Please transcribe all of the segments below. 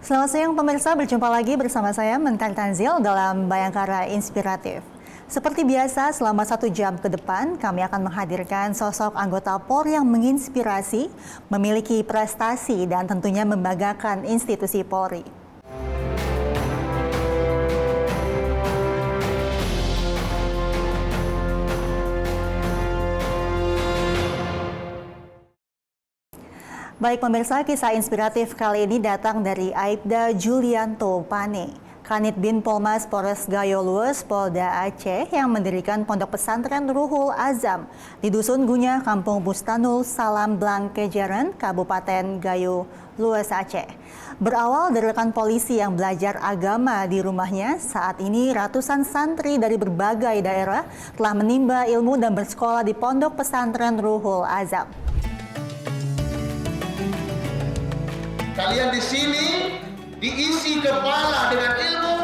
Selamat siang pemirsa, berjumpa lagi bersama saya Mentan Tanzil dalam Bayangkara Inspiratif. Seperti biasa, selama 1 jam ke depan, kami akan menghadirkan sosok anggota Polri yang menginspirasi, memiliki prestasi, dan tentunya membanggakan institusi Polri. Baik pemirsa, kisah inspiratif kali ini datang dari Aibda Julianto Pane, Kanit Bin Polmas Polres Gayo Lues, Polda Aceh yang mendirikan Pondok Pesantren Ruhul Azam di Dusun Gunyah, Kampung Bustanul, Salam Blang Kejaran, Kabupaten Gayo Lues, Aceh. Berawal dari rekan polisi yang belajar agama di rumahnya, saat ini ratusan santri dari berbagai daerah telah menimba ilmu dan bersekolah di Pondok Pesantren Ruhul Azam. Kalian di sini diisi kepala dengan ilmu,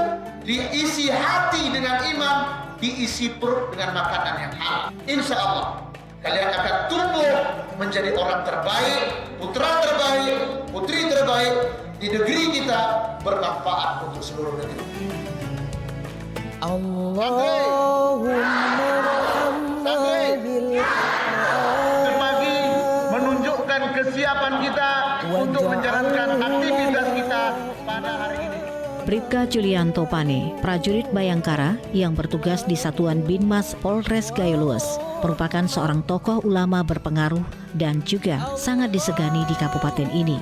diisi hati dengan iman, diisi perut dengan makanan yang halal. Insya Allah kalian akan tumbuh menjadi orang terbaik, putra terbaik, putri terbaik di negeri kita, bermanfaat untuk seluruh negeri. Semakin menunjukkan kesiapan kita untuk menjalankan aktivitas kita pada hari ini. Bribka Julianto Pane, prajurit Bayangkara yang bertugas di Satuan Binmas Polres Gayo Lues, merupakan seorang tokoh ulama berpengaruh dan juga sangat disegani di kabupaten ini.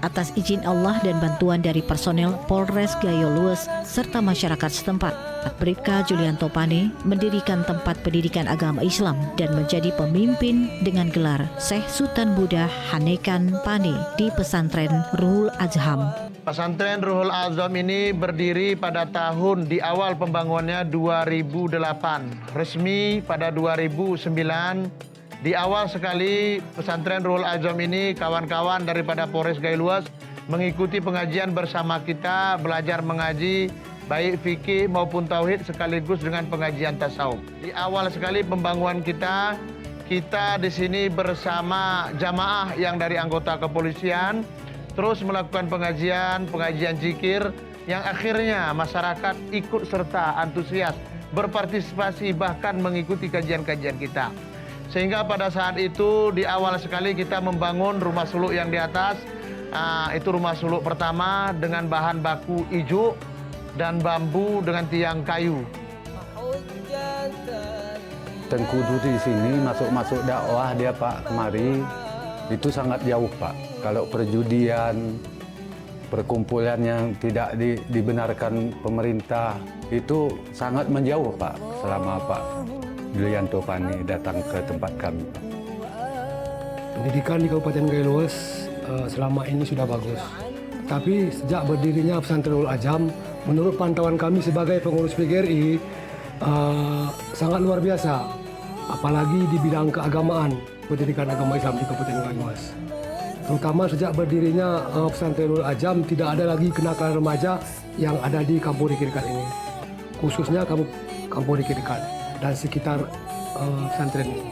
Atas izin Allah dan bantuan dari personel Polres Gayo Lues serta masyarakat setempat, Bribka Julianto Pane mendirikan tempat pendidikan agama Islam dan menjadi pemimpin dengan gelar Syekh Sultan Buddha Hanekan Pane di pesantren Ruhul Azam. Pesantren Ruhul Azam ini berdiri pada tahun di awal pembangunannya 2008, resmi pada 2009. Di awal sekali pesantren Ruhul Azam ini, kawan-kawan daripada Polres Gayo Lues mengikuti pengajian bersama kita, belajar mengaji baik fikih maupun tauhid sekaligus dengan pengajian tasawuf. Di awal sekali pembangunan kita di sini bersama jamaah yang dari anggota kepolisian terus melakukan pengajian zikir yang akhirnya masyarakat ikut serta antusias, berpartisipasi bahkan mengikuti kajian-kajian kita. Sehingga pada saat itu di awal sekali kita membangun rumah suluk yang di atas. Itu rumah suluk pertama dengan bahan baku ijuk dan bambu dengan tiang kayu. Tengkudu di sini masuk dakwah dia Pak kemari itu sangat jauh Pak. Kalau perjudian, perkumpulan yang tidak dibenarkan pemerintah itu sangat menjauh Pak selama Pak Julianto Pane datang ke tempat kami. Pendidikan di Kabupaten Gayo Lues selama ini sudah bagus. Tapi sejak berdirinya Pesantren Ruhul Azam, menurut pantauan kami sebagai pengurus PGRI, sangat luar biasa. Apalagi di bidang keagamaan, pendidikan agama Islam di Kabupaten Gayo Lues. Terutama sejak berdirinya Pesantren Ruhul Azam, tidak ada lagi kenakalan remaja yang ada di Kampung Rikirikan ini. Khususnya Kampung Rikirikan dan sekitar pesantren ini.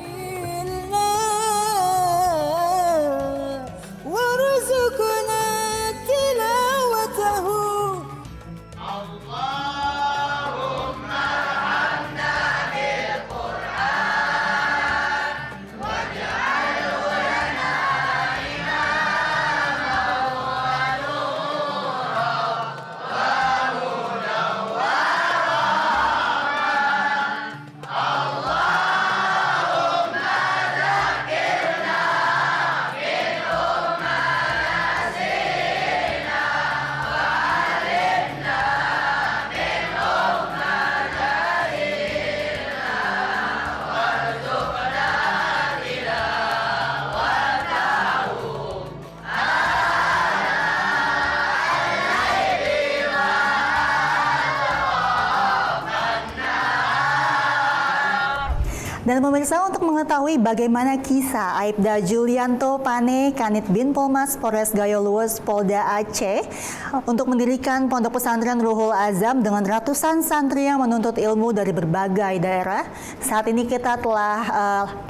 Dan pemirsa, untuk mengetahui bagaimana kisah Aibda Julianto Pane, Kanit Bin Polmas Polres Gayo Lues, Polda Aceh untuk mendirikan Pondok Pesantren Ruhul Azam dengan ratusan santri yang menuntut ilmu dari berbagai daerah. Saat ini kita telah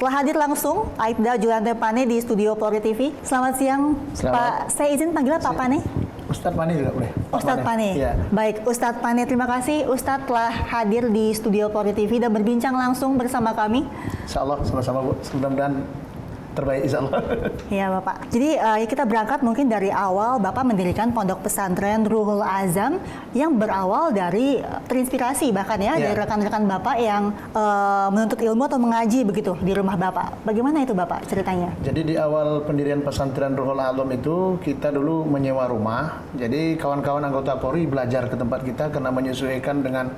hadir langsung Aibda Julianto Pane di studio Polri TV. Selamat siang, Pak. Saya izin panggil Pak Pane. Ustadz Pani juga boleh. Ustadz Pani. Iya. Baik, Ustadz Pani, terima kasih Ustadz telah hadir di studio Polri TV dan berbincang langsung bersama kami. Insya Allah sama-sama Bu. Mudah-mudahan terbaik insya Allah. Iya Bapak. Jadi kita berangkat mungkin dari awal Bapak mendirikan Pondok Pesantren Ruhul Azam yang berawal dari terinspirasi bahkan ya dari rekan-rekan Bapak yang menuntut ilmu atau mengaji begitu di rumah Bapak. Bagaimana itu Bapak ceritanya? Jadi di awal pendirian pesantren Ruhul Azam itu kita dulu menyewa rumah. Jadi kawan-kawan anggota Polri belajar ke tempat kita karena menyesuaikan dengan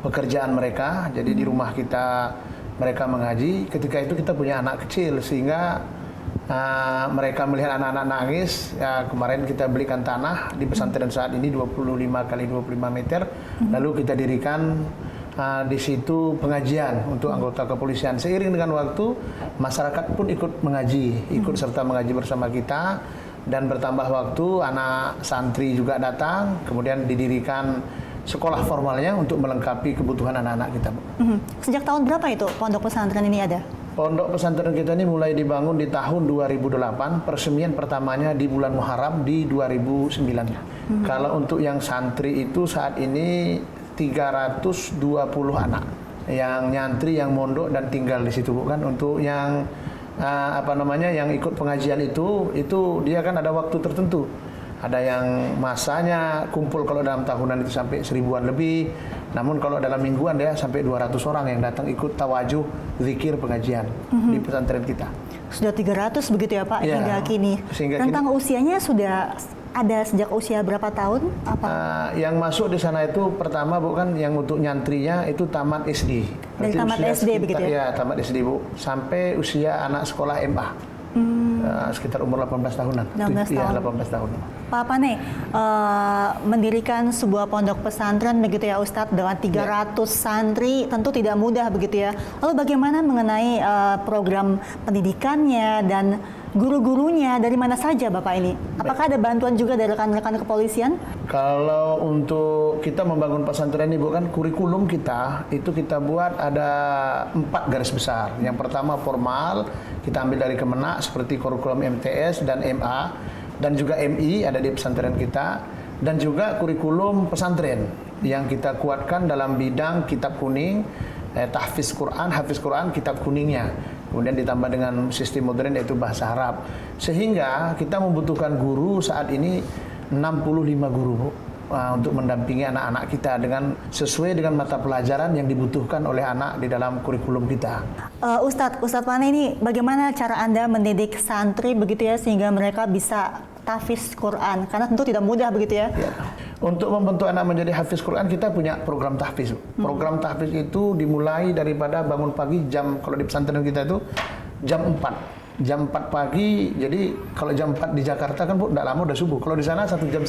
pekerjaan mereka. Jadi di rumah kita mereka mengaji. Ketika itu kita punya anak kecil sehingga mereka melihat anak-anak nangis. Ya, kemarin kita belikan tanah di pesantren saat ini 25 kali 25 meter. Lalu kita dirikan di situ pengajian untuk anggota kepolisian. Seiring dengan waktu masyarakat pun ikut mengaji, ikut serta mengaji bersama kita. Dan bertambah waktu anak santri juga datang. Kemudian didirikan sekolah formalnya untuk melengkapi kebutuhan anak-anak kita. Sejak tahun berapa itu pondok pesantren ini ada? Pondok pesantren kita ini mulai dibangun di tahun 2008, peresmian pertamanya di bulan Muharram di 2009. Kalau untuk yang santri itu saat ini 320 anak yang nyantri, yang mondok dan tinggal di situ, bukan. Untuk yang yang ikut pengajian itu dia kan ada waktu tertentu. Ada yang masanya kumpul kalau dalam tahunan itu sampai 1000-an lebih. Namun kalau dalam mingguan dia sampai 200 orang yang datang ikut tawajuh, zikir, pengajian di pesantren kita. Sudah 300 begitu ya Pak, Ya, hingga kini. sehingga Rentang usianya sudah ada sejak usia berapa tahun? Yang masuk di sana itu pertama bukan yang untuk nyantrinya itu tamat SD. Dari tamat SD begitu ya? Ya, tamat SD Bu. Sampai usia anak sekolah MA. Sekitar umur 18 tahunan. 18 tahun. 18 tahun. Pak Pane, mendirikan sebuah pondok pesantren begitu ya Ustadz dengan 300 santri tentu tidak mudah begitu ya. Lalu bagaimana mengenai program pendidikannya dan guru-gurunya, dari mana saja Bapak ini? Apakah ada bantuan juga dari rekan-rekan kepolisian? Kalau untuk kita membangun pesantren ini bukan kurikulum kita, itu kita buat ada 4 garis besar. Yang pertama formal, kita ambil dari Kemenak seperti kurikulum MTS dan MA, dan juga MI ada di pesantren kita, dan juga kurikulum pesantren yang kita kuatkan dalam bidang kitab kuning, tahfiz Quran, hafiz Quran, kitab kuningnya. Kemudian ditambah dengan sistem modern yaitu bahasa Arab. Sehingga kita membutuhkan guru saat ini 65 guru Bu, untuk mendampingi anak-anak kita dengan sesuai dengan mata pelajaran yang dibutuhkan oleh anak di dalam kurikulum kita. Ustadz Pane ini bagaimana cara Anda mendidik santri begitu ya sehingga mereka bisa tahfiz Quran? Karena tentu tidak mudah begitu ya. Ya. Untuk membentuk anak menjadi hafiz Quran kita punya program tahfiz. Program tahfiz itu dimulai daripada bangun pagi kalau di pesantren kita itu jam 4. Jam 4 pagi, jadi kalau jam 4 di Jakarta kan Bu, tidak lama udah subuh. Kalau di sana 1,5 jam.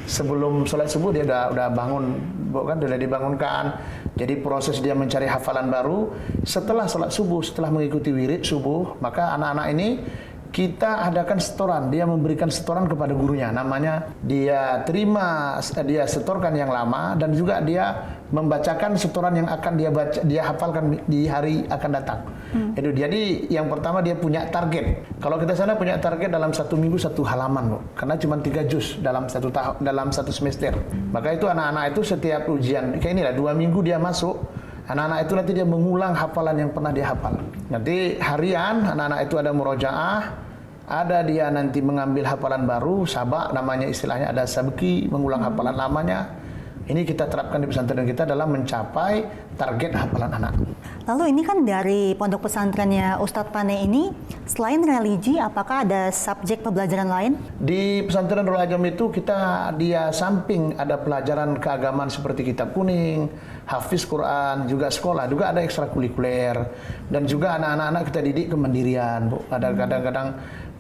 Sebelum sholat subuh dia udah bangun, Bu, kan sudah dibangunkan. Jadi proses dia mencari hafalan baru. Setelah sholat subuh, setelah mengikuti wirid subuh, maka anak-anak ini kita adakan setoran. Dia memberikan setoran kepada gurunya. Namanya dia setorkan yang lama dan juga dia membacakan setoran yang akan dia hafalkan di hari akan datang. Jadi yang pertama dia punya target. Kalau kita sana punya target dalam 1 minggu 1 halaman, Bu. Karena cuma 3 juz dalam satu semester. Maka itu anak-anak itu setiap ujian kayak inilah 2 minggu dia masuk. Anak-anak itu nanti dia mengulang hafalan yang pernah dia hafal. Nanti harian anak-anak itu ada murojaah, ada dia nanti mengambil hafalan baru, sabak namanya istilahnya, ada sabki, mengulang hafalan lamanya. Ini kita terapkan di pesantren kita dalam mencapai target hafalan anak. Lalu ini kan dari pondok pesantrennya Ustadz Pane ini, selain religi, apakah ada subjek pembelajaran lain? Di pesantren Ruhul Azam itu dia samping ada pelajaran keagamaan seperti kitab kuning, hafiz Quran, juga sekolah, juga ada ekstrakurikuler. Dan juga anak-anak kita didik kemandirian, Bu. Ada kadang-kadang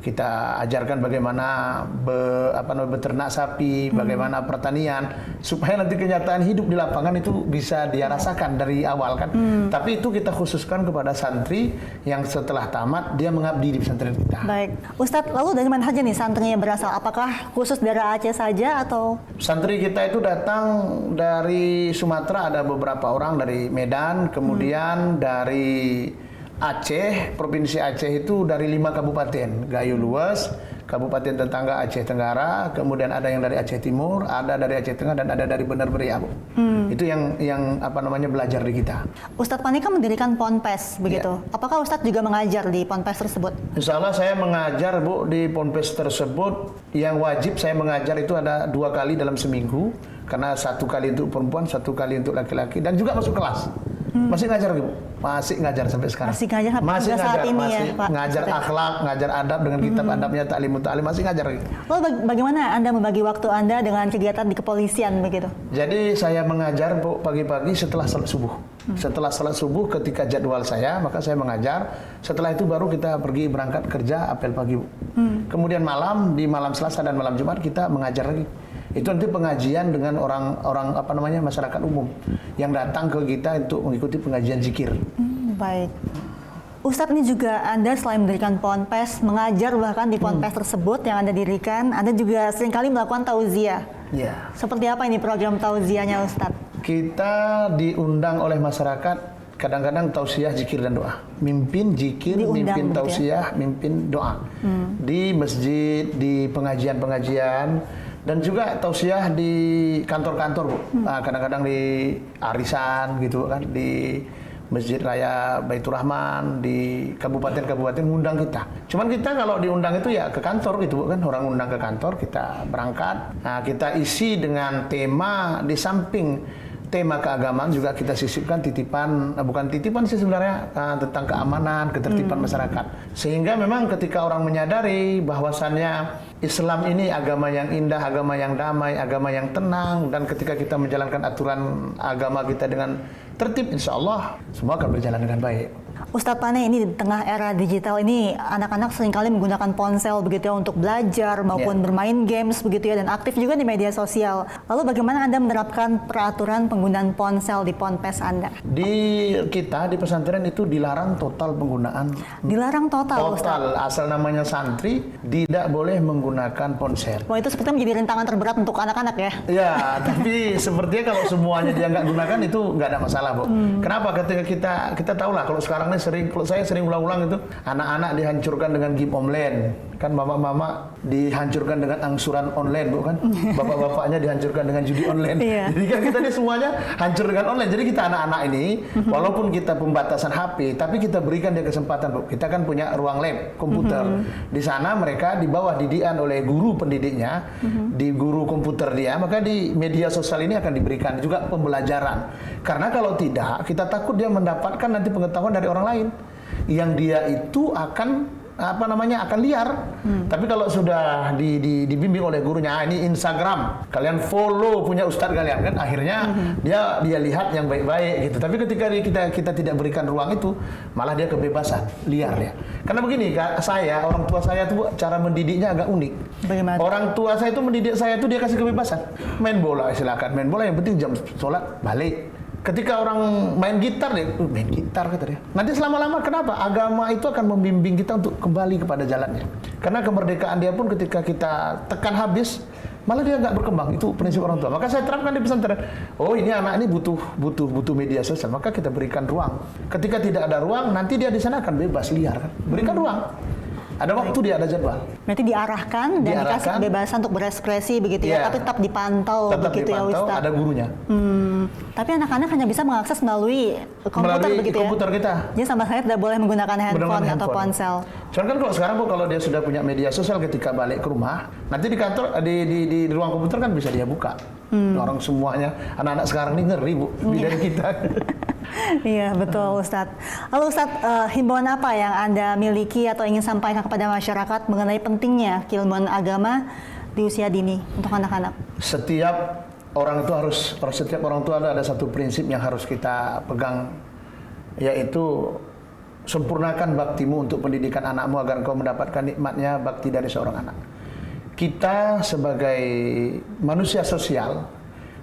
kita ajarkan bagaimana beternak sapi, bagaimana pertanian, supaya nanti kenyataan hidup di lapangan itu bisa dia rasakan dari awal kan. Tapi itu kita khususkan kepada santri yang setelah tamat dia mengabdi di pesantren kita. Baik, Ustadz, lalu dari mana saja nih santrinya berasal? Apakah khusus dari Aceh saja atau? Santri kita itu datang dari Sumatera, ada beberapa orang dari Medan, kemudian dari Aceh, Provinsi Aceh itu dari 5 kabupaten, Gayo Luas, kabupaten tetangga Aceh Tenggara, kemudian ada yang dari Aceh Timur, ada dari Aceh Tengah, dan ada dari Bener Meriah, Bu. Itu yang belajar di kita. Ustadz Pani kan mendirikan Ponpes begitu. Apakah Ustadz juga mengajar di Ponpes tersebut? Insya Allah saya mengajar, Bu, di Ponpes tersebut. Yang wajib saya mengajar itu ada 2 kali dalam seminggu, karena 1 kali untuk perempuan, 1 kali untuk laki-laki, dan juga masuk kelas. Masih ngajar, Bu. Masih ngajar sampai sekarang. Masih ngajar saat ini masih ya, Pak? ngajar akhlak, ngajar adab dengan kitab adabnya Ta'limut Ta'lim, masih ngajar. Lalu bagaimana Anda membagi waktu Anda dengan kegiatan di kepolisian begitu? Jadi saya mengajar, Bu, pagi-pagi setelah salat subuh. Setelah salat subuh ketika jadwal saya, maka saya mengajar. Setelah itu baru kita pergi berangkat kerja apel pagi, Bu. Kemudian malam, di malam Selasa dan malam Jumat kita mengajar lagi. Itu nanti pengajian dengan orang masyarakat umum yang datang ke kita untuk mengikuti pengajian zikir. Baik. Ustadz, ini juga Anda selain mendirikan Ponpes, mengajar bahkan di Ponpes tersebut yang Anda dirikan, Anda juga seringkali melakukan tauziah. Ya. Seperti apa ini program tauziahnya, Ustadz? Kita diundang oleh masyarakat kadang-kadang tausiah, zikir dan doa. Mimpin zikir, mimpin tausiah, mimpin doa. Di masjid, di pengajian-pengajian, dan juga tausiah di kantor-kantor, Bu. Kadang-kadang di arisan gitu kan, di Masjid Raya Baitur Rahman, di kabupaten-kabupaten ngundang kita. Cuman kita kalau diundang itu ya ke kantor gitu, Bu, kan, orang undang ke kantor, kita berangkat. Nah, kita isi dengan tema, di samping tema keagamaan juga kita sisipkan titipan, bukan titipan sih sebenarnya, tentang keamanan, ketertiban masyarakat. Sehingga memang ketika orang menyadari bahwasannya Islam ini agama yang indah, agama yang damai, agama yang tenang, dan ketika kita menjalankan aturan agama kita dengan tertib, insya Allah semua akan berjalan dengan baik. Ustadz Pane, ini di tengah era digital ini anak-anak seringkali menggunakan ponsel begitu ya untuk belajar maupun bermain games begitu ya, dan aktif juga di media sosial. Lalu bagaimana Anda menerapkan peraturan penggunaan ponsel di Ponpes Anda? Di kita di pesantren itu dilarang total penggunaan. Dilarang total, Total, asal namanya santri tidak boleh menggunakan ponsel. Wah, itu sepertinya menjadi rintangan terberat untuk anak-anak ya? Ya, tapi sepertinya kalau semuanya dia nggak gunakan itu nggak ada masalah, Bu. Kenapa? Ketika kita tahu lah kalau sekarang ini kalau saya sering ulang-ulang itu anak-anak dihancurkan dengan game online, kan mama-mama dihancurkan dengan angsuran online, Bu, kan? Bapak-bapaknya dihancurkan dengan judi online. Jadi kan kita ini semuanya hancur dengan online. Jadi kita anak-anak ini walaupun kita pembatasan HP, tapi kita berikan dia kesempatan, Bu. Kita kan punya ruang lab komputer. Di sana mereka di bawah didikan oleh guru pendidiknya, di guru komputer dia, maka di media sosial ini akan diberikan juga pembelajaran. Karena kalau tidak, kita takut dia mendapatkan nanti pengetahuan dari orang lain yang dia itu akan akan liar. Tapi kalau sudah dibimbing oleh gurunya, ini Instagram, kalian follow punya ustadz kalian, kan akhirnya dia lihat yang baik-baik gitu. Tapi ketika kita tidak berikan ruang itu, malah dia kebebasan liar ya. Karena begini, orang tua saya tuh cara mendidiknya agak unik. Bagaimana? Orang tua saya itu mendidik saya tuh dia kasih kebebasan. Main bola silakan, main bola, yang penting jam sholat balik. Ketika orang main gitar, main gitar kata dia. Nanti selama-lama kenapa? Agama itu akan membimbing kita untuk kembali kepada jalannya. Karena kemerdekaan dia pun ketika kita tekan habis, malah dia nggak berkembang. Itu prinsip orang tua. Maka saya terapkan di pesantren. Oh, ini anak ini butuh media sosial, maka kita berikan ruang. Ketika tidak ada ruang, nanti dia di sana akan bebas liar, kan? Berikan ruang. Ada waktu, dia ada jadwal. Berarti diarahkan dan dikasih kebebasan untuk berekspresi begitu ya, tapi tetap dipantau begitu ya, Ustaz. Ada gurunya. Tapi anak-anak hanya bisa mengakses melalui komputer begitu ya. Komputer kita. Jadi sama sekali tidak boleh menggunakan handphone atau ponsel. Cuman kan kalau sekarang, Bu, kalau dia sudah punya media sosial ketika balik ke rumah, nanti di kantor di ruang komputer kan bisa dia buka. Orang semuanya, anak-anak sekarang ini ngeri, Bu, bidan kita. Iya, betul, Ustadz. Lalu Ustadz, himbauan apa yang Anda miliki atau ingin sampaikan kepada masyarakat mengenai pentingnya keilmuan agama di usia dini untuk anak-anak? Setiap orang tua ada satu prinsip yang harus kita pegang, yaitu sempurnakan baktimu untuk pendidikan anakmu agar engkau mendapatkan nikmatnya bakti dari seorang anak. Kita sebagai manusia sosial,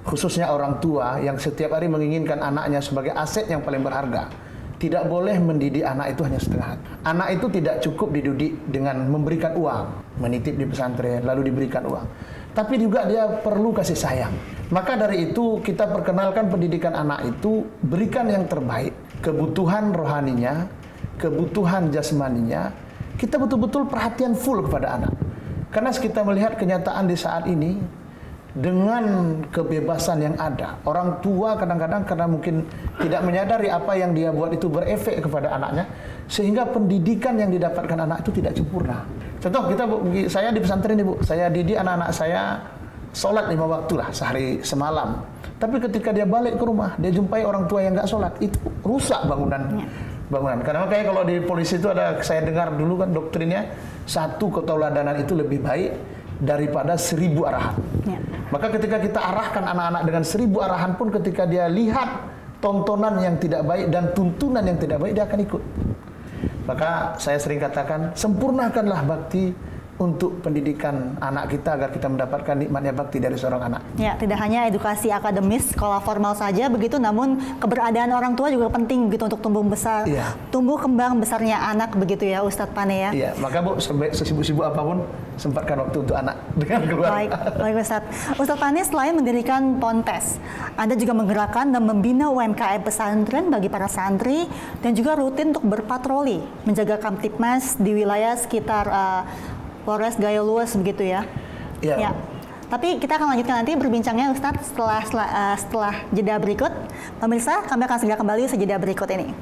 khususnya orang tua yang setiap hari menginginkan anaknya sebagai aset yang paling berharga, tidak boleh mendidik anak itu hanya setengah hati. Anak itu tidak cukup dididik dengan memberikan uang, menitip di pesantren lalu diberikan uang, tapi juga dia perlu kasih sayang. Maka dari itu kita perkenalkan pendidikan anak itu, berikan yang terbaik, kebutuhan rohaninya, kebutuhan jasmaninya, kita betul-betul perhatian full kepada anak. Karena kita melihat kenyataan di saat ini, dengan kebebasan yang ada, orang tua kadang-kadang karena mungkin tidak menyadari apa yang dia buat itu berefek kepada anaknya, sehingga pendidikan yang didapatkan anak itu tidak sempurna. Contoh kita, saya di pesantren ini Bu, saya didik anak-anak saya sholat 5 waktu lah sehari semalam. Tapi ketika dia balik ke rumah, dia jumpai orang tua yang nggak sholat, itu rusak bangunan. Karena makanya kalau di polisi itu ada, saya dengar dulu kan doktrinnya, 1 keteladanan itu lebih baik daripada 1000 arahan. Ya. Maka ketika kita arahkan anak-anak dengan 1000 arahan pun, ketika dia lihat tontonan yang tidak baik dan tuntunan yang tidak baik, dia akan ikut. Maka saya sering katakan, sempurnakanlah bakti untuk pendidikan anak kita agar kita mendapatkan nikmatnya bakti dari seorang anak. Ya, tidak hanya edukasi akademis sekolah formal saja begitu, namun keberadaan orang tua juga penting begitu untuk tumbuh kembang besarnya anak begitu ya Ustadz Pane ya. Iya, maka Bu, sesibuk-sibuk apapun sempatkan waktu untuk anak dengan keluarga. Baik Ustadz. Ustadz Pane, selain mendirikan Ponpes, Anda juga menggerakkan dan membina UMKM pesantren bagi para santri dan juga rutin untuk berpatroli menjaga Kamtibmas di wilayah sekitar Polres Gayo Luas begitu ya. Iya. Ya. Tapi kita akan lanjutkan nanti berbincangnya Ustadz setelah jeda berikut. Pemirsa, kami akan segera kembali usai jeda berikut ini.